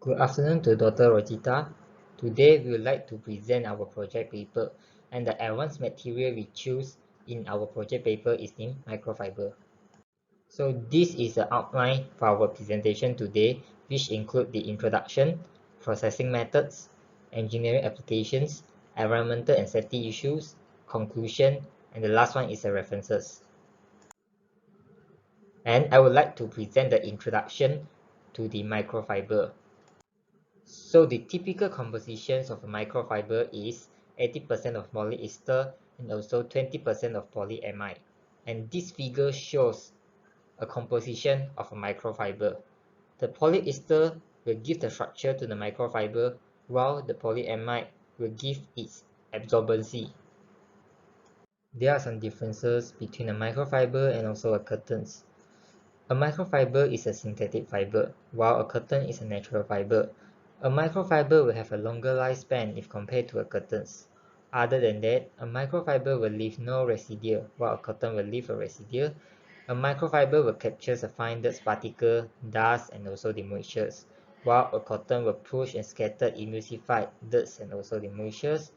Good afternoon to Dr. Rojita. Today we would like to present our project paper, and the advanced material we choose in our project paper is named microfiber. So this is the outline for our presentation today, which include the introduction, processing methods, engineering applications, environmental and safety issues, conclusion, and the last one is the references. And I would like to present the introduction to the microfiber. So the typical compositions of a microfiber is 80% of polyester and also 20% of polyamide. And this figure shows a composition of a microfiber. The polyester will give the structure to the microfiber, while the polyamide will give its absorbency. There are some differences between a microfiber and also a curtains. A microfiber is a synthetic fiber, while a curtain is a natural fiber. A microfiber will have a longer lifespan if compared to a curtains. Other than that, a microfiber will leave no residue, while a curtain will leave a residue. A microfiber will capture the fine dirt particle, dust, and also the moistures, while a cotton will push and scatter emulsified dirt and also the moistures.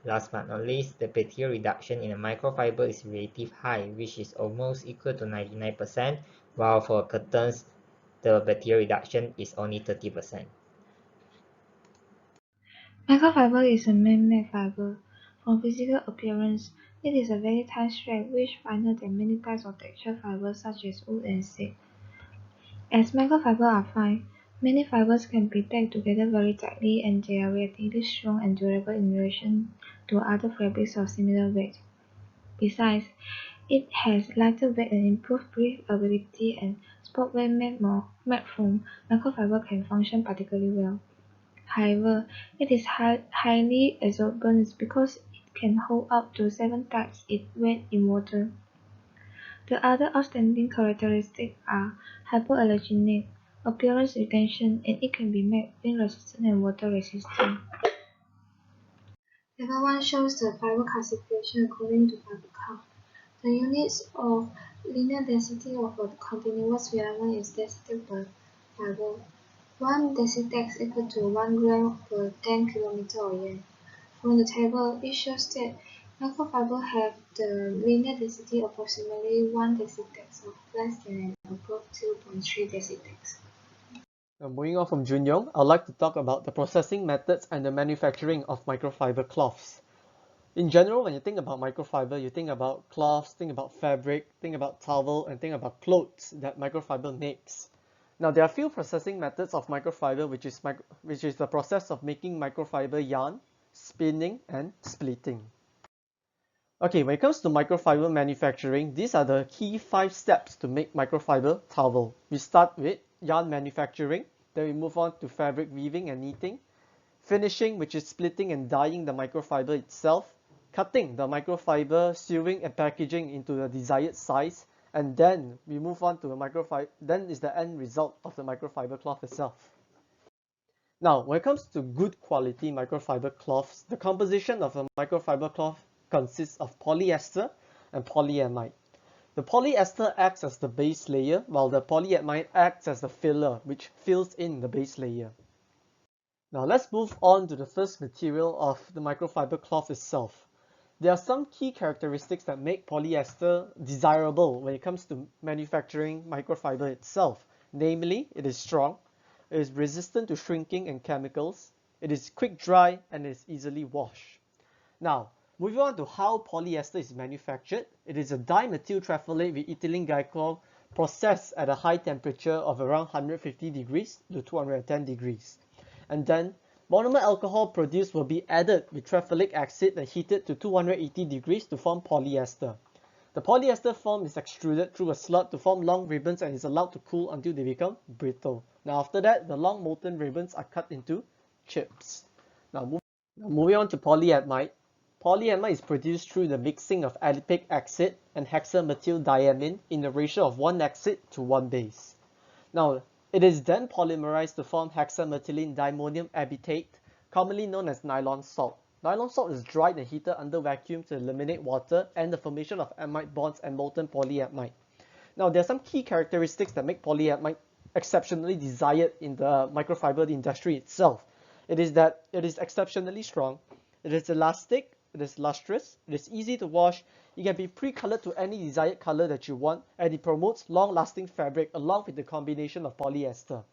Last but not least, the bacterial reduction in a microfiber is relatively high, which is almost equal to 99%, while for curtains, the bacterial reduction is only 30%. Microfiber is a man-made fiber. From physical appearance, it is a very tight strap which finer than many types of texture fibers such as wool and silk. As microfibers are fine, many fibers can be packed together very tightly and they are relatively strong and durable in relation to other fabrics of similar weight. Besides, it has lighter weight and improved breathability, and sport when made from microfiber can function particularly well. However, it is highly absorbent because it can hold up to 7 times its weight in water. The other outstanding characteristics are hypoallergenic, appearance retention, and it can be made wind resistant and water resistant. Table 1 shows the fiber classification according to fiber count. The units of linear density of a continuous filament is density per fiber. 1 decidex equal to 1 gram per 10 km or yen. From the table, it shows that microfiber have the linear density approximately 1 decidex of less than and above 0.3 decidex. Now, moving on from Junyoung, I'd like to talk about the processing methods and the manufacturing of microfiber cloths. In general, when you think about microfiber, you think about cloths, think about fabric, think about towel, and think about clothes that microfiber makes. Now, there are a few processing methods of microfiber, which is the process of making microfiber yarn, spinning, and splitting. Okay, when it comes to microfiber manufacturing, these are the key 5 steps to make microfiber towel. We start with yarn manufacturing, then we move on to fabric weaving and knitting, finishing, which is splitting and dyeing the microfiber itself, cutting the microfiber, sewing and packaging into the desired size, and then we move on to the microfiber, then is the end result of the microfiber cloth itself. Now, when it comes to good quality microfiber cloths, the composition of a microfiber cloth consists of polyester and polyamide. The polyester acts as the base layer, while the polyamide acts as the filler, which fills in the base layer. Now let's move on to the first material of the microfiber cloth itself. There are some key characteristics that make polyester desirable when it comes to manufacturing microfiber itself. Namely, it is strong, it is resistant to shrinking and chemicals, it is quick dry, and it is easily washed. Now, moving on to how polyester is manufactured, it is a dimethyl terephthalate with ethylene glycol processed at a high temperature of around 150 degrees to 210 degrees. And then monomer alcohol produced will be added with terephthalic acid and heated to 280 degrees to form polyester. The polyester form is extruded through a slot to form long ribbons and is allowed to cool until they become brittle. Now after that, the long molten ribbons are cut into chips. Now moving on to polyamide. Polyamide is produced through the mixing of adipic acid and hexamethyldiamine in the ratio of 1 acid to 1 base. Now, it is then polymerized to form hexamethylene diammonium acetate, commonly known as nylon salt. Nylon salt is dried and heated under vacuum to eliminate water and the formation of amide bonds and molten polyamide. Now, there are some key characteristics that make polyamide exceptionally desired in the microfiber industry itself. It is that it is exceptionally strong, it is elastic, it is lustrous, it is easy to wash, it can be pre-colored to any desired color that you want, and it promotes long-lasting fabric along with the combination of polyester.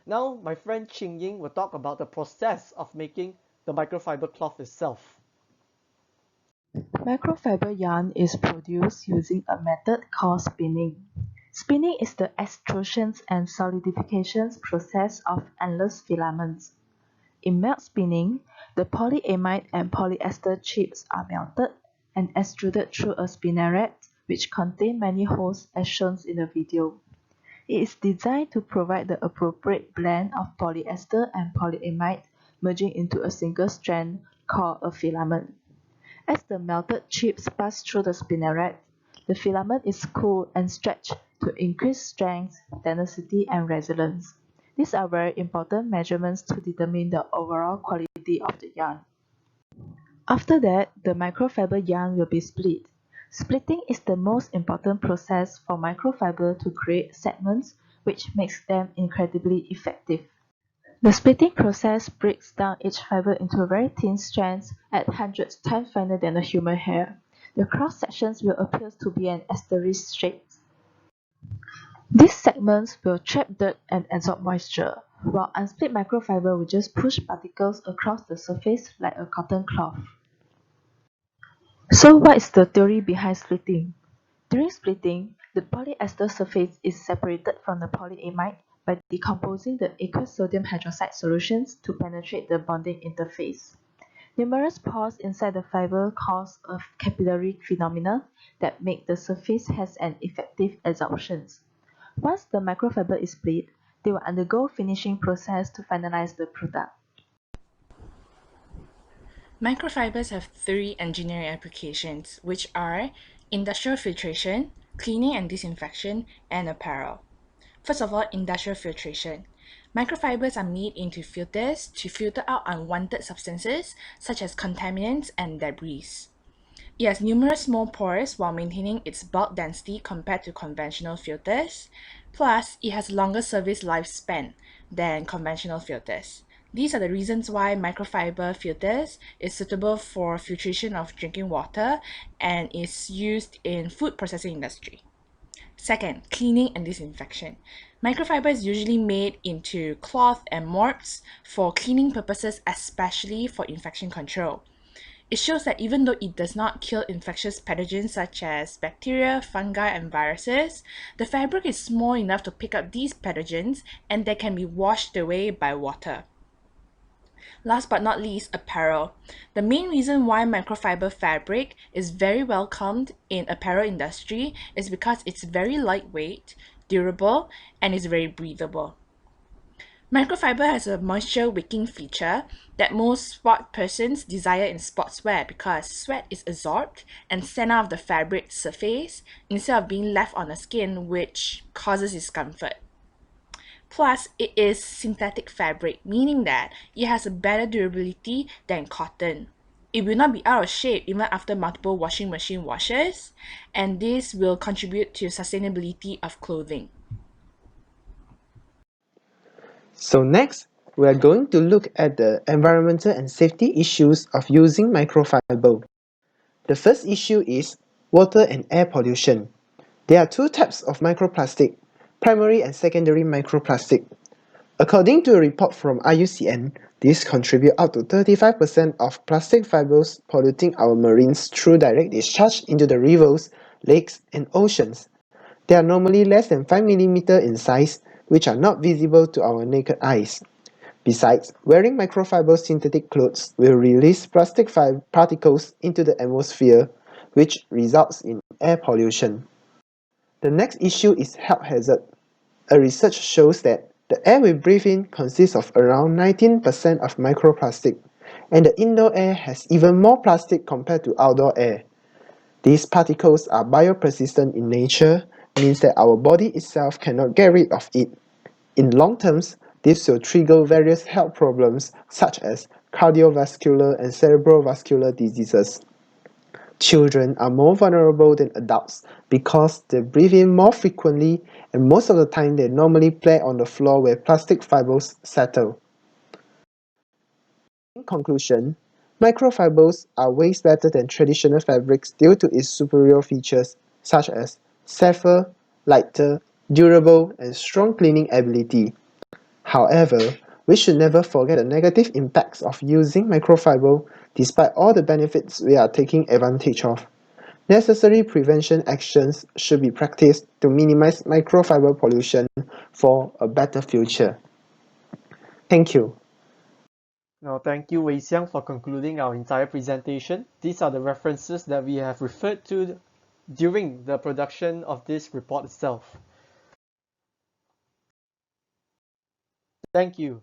Now, my friend Qing Ying will talk about the process of making the microfiber cloth itself. Microfiber yarn is produced using a method called spinning. Spinning is the extrusion and solidification process of endless filaments. In melt spinning, the polyamide and polyester chips are melted and extruded through a spinneret which contains many holes as shown in the video. It is designed to provide the appropriate blend of polyester and polyamide merging into a single strand called a filament. As the melted chips pass through the spinneret, the filament is cooled and stretched to increase strength, tenacity, and resilience. These are very important measurements to determine the overall quality of the yarn. After that, the microfiber yarn will be split. Splitting is the most important process for microfiber to create segments, which makes them incredibly effective. The splitting process breaks down each fiber into very thin strands at hundreds times finer than a human hair. The cross sections will appear to be an asterisk shape. These segments will trap dirt and absorb moisture, while unsplit microfiber will just push particles across the surface like a cotton cloth. So what is the theory behind splitting? During splitting, the polyester surface is separated from the polyamide by decomposing the aqueous sodium hydroxide solutions to penetrate the bonding interface. Numerous pores inside the fiber cause a capillary phenomenon that make the surface has an effective absorption. Once the microfiber is split, they will undergo finishing process to finalize the product. Microfibers have three engineering applications, which are industrial filtration, cleaning and disinfection, and apparel. First of all, industrial filtration. Microfibers are made into filters to filter out unwanted substances such as contaminants and debris. It has numerous small pores while maintaining its bulk density compared to conventional filters. Plus, it has longer service lifespan than conventional filters. These are the reasons why microfiber filters is suitable for filtration of drinking water and is used in food processing industry. Second, cleaning and disinfection. Microfiber is usually made into cloth and mops for cleaning purposes, especially for infection control. It shows that even though it does not kill infectious pathogens such as bacteria, fungi, and viruses, the fabric is small enough to pick up these pathogens and they can be washed away by water. Last but not least, apparel. The main reason why microfiber fabric is very welcomed in apparel industry is because it's very lightweight, durable, and is very breathable. Microfiber has a moisture wicking feature that most sport persons desire in sportswear because sweat is absorbed and sent out of the fabric surface instead of being left on the skin, which causes discomfort. Plus, it is synthetic fabric, meaning that it has a better durability than cotton. It will not be out of shape even after multiple washing machine washes, and this will contribute to sustainability of clothing. So next, we are going to look at the environmental and safety issues of using microfiber. The first issue is water and air pollution. There are two types of microplastic, primary and secondary microplastic. According to a report from IUCN, these contribute up to 35% of plastic fibers polluting our marines through direct discharge into the rivers, lakes, and oceans. They are normally less than 5 mm in size, which are not visible to our naked eyes. Besides, wearing microfiber synthetic clothes will release plastic particles into the atmosphere, which results in air pollution. The next issue is health hazard. A research shows that the air we breathe in consists of around 19% of microplastic, and the indoor air has even more plastic compared to outdoor air. These particles are biopersistent in nature, means that our body itself cannot get rid of it. In long terms, this will trigger various health problems such as cardiovascular and cerebrovascular diseases. Children are more vulnerable than adults because they breathe in more frequently and most of the time they normally play on the floor where plastic fibers settle. In conclusion, microfibers are way better than traditional fabrics due to its superior features such as safer, lighter, durable, and strong cleaning ability. However, we should never forget the negative impacts of using microfiber despite all the benefits we are taking advantage of. Necessary prevention actions should be practiced to minimize microfiber pollution for a better future. Thank you. Now, thank you, Wei Xiang, for concluding our entire presentation. These are the references that we have referred to during the production of this report itself. Thank you.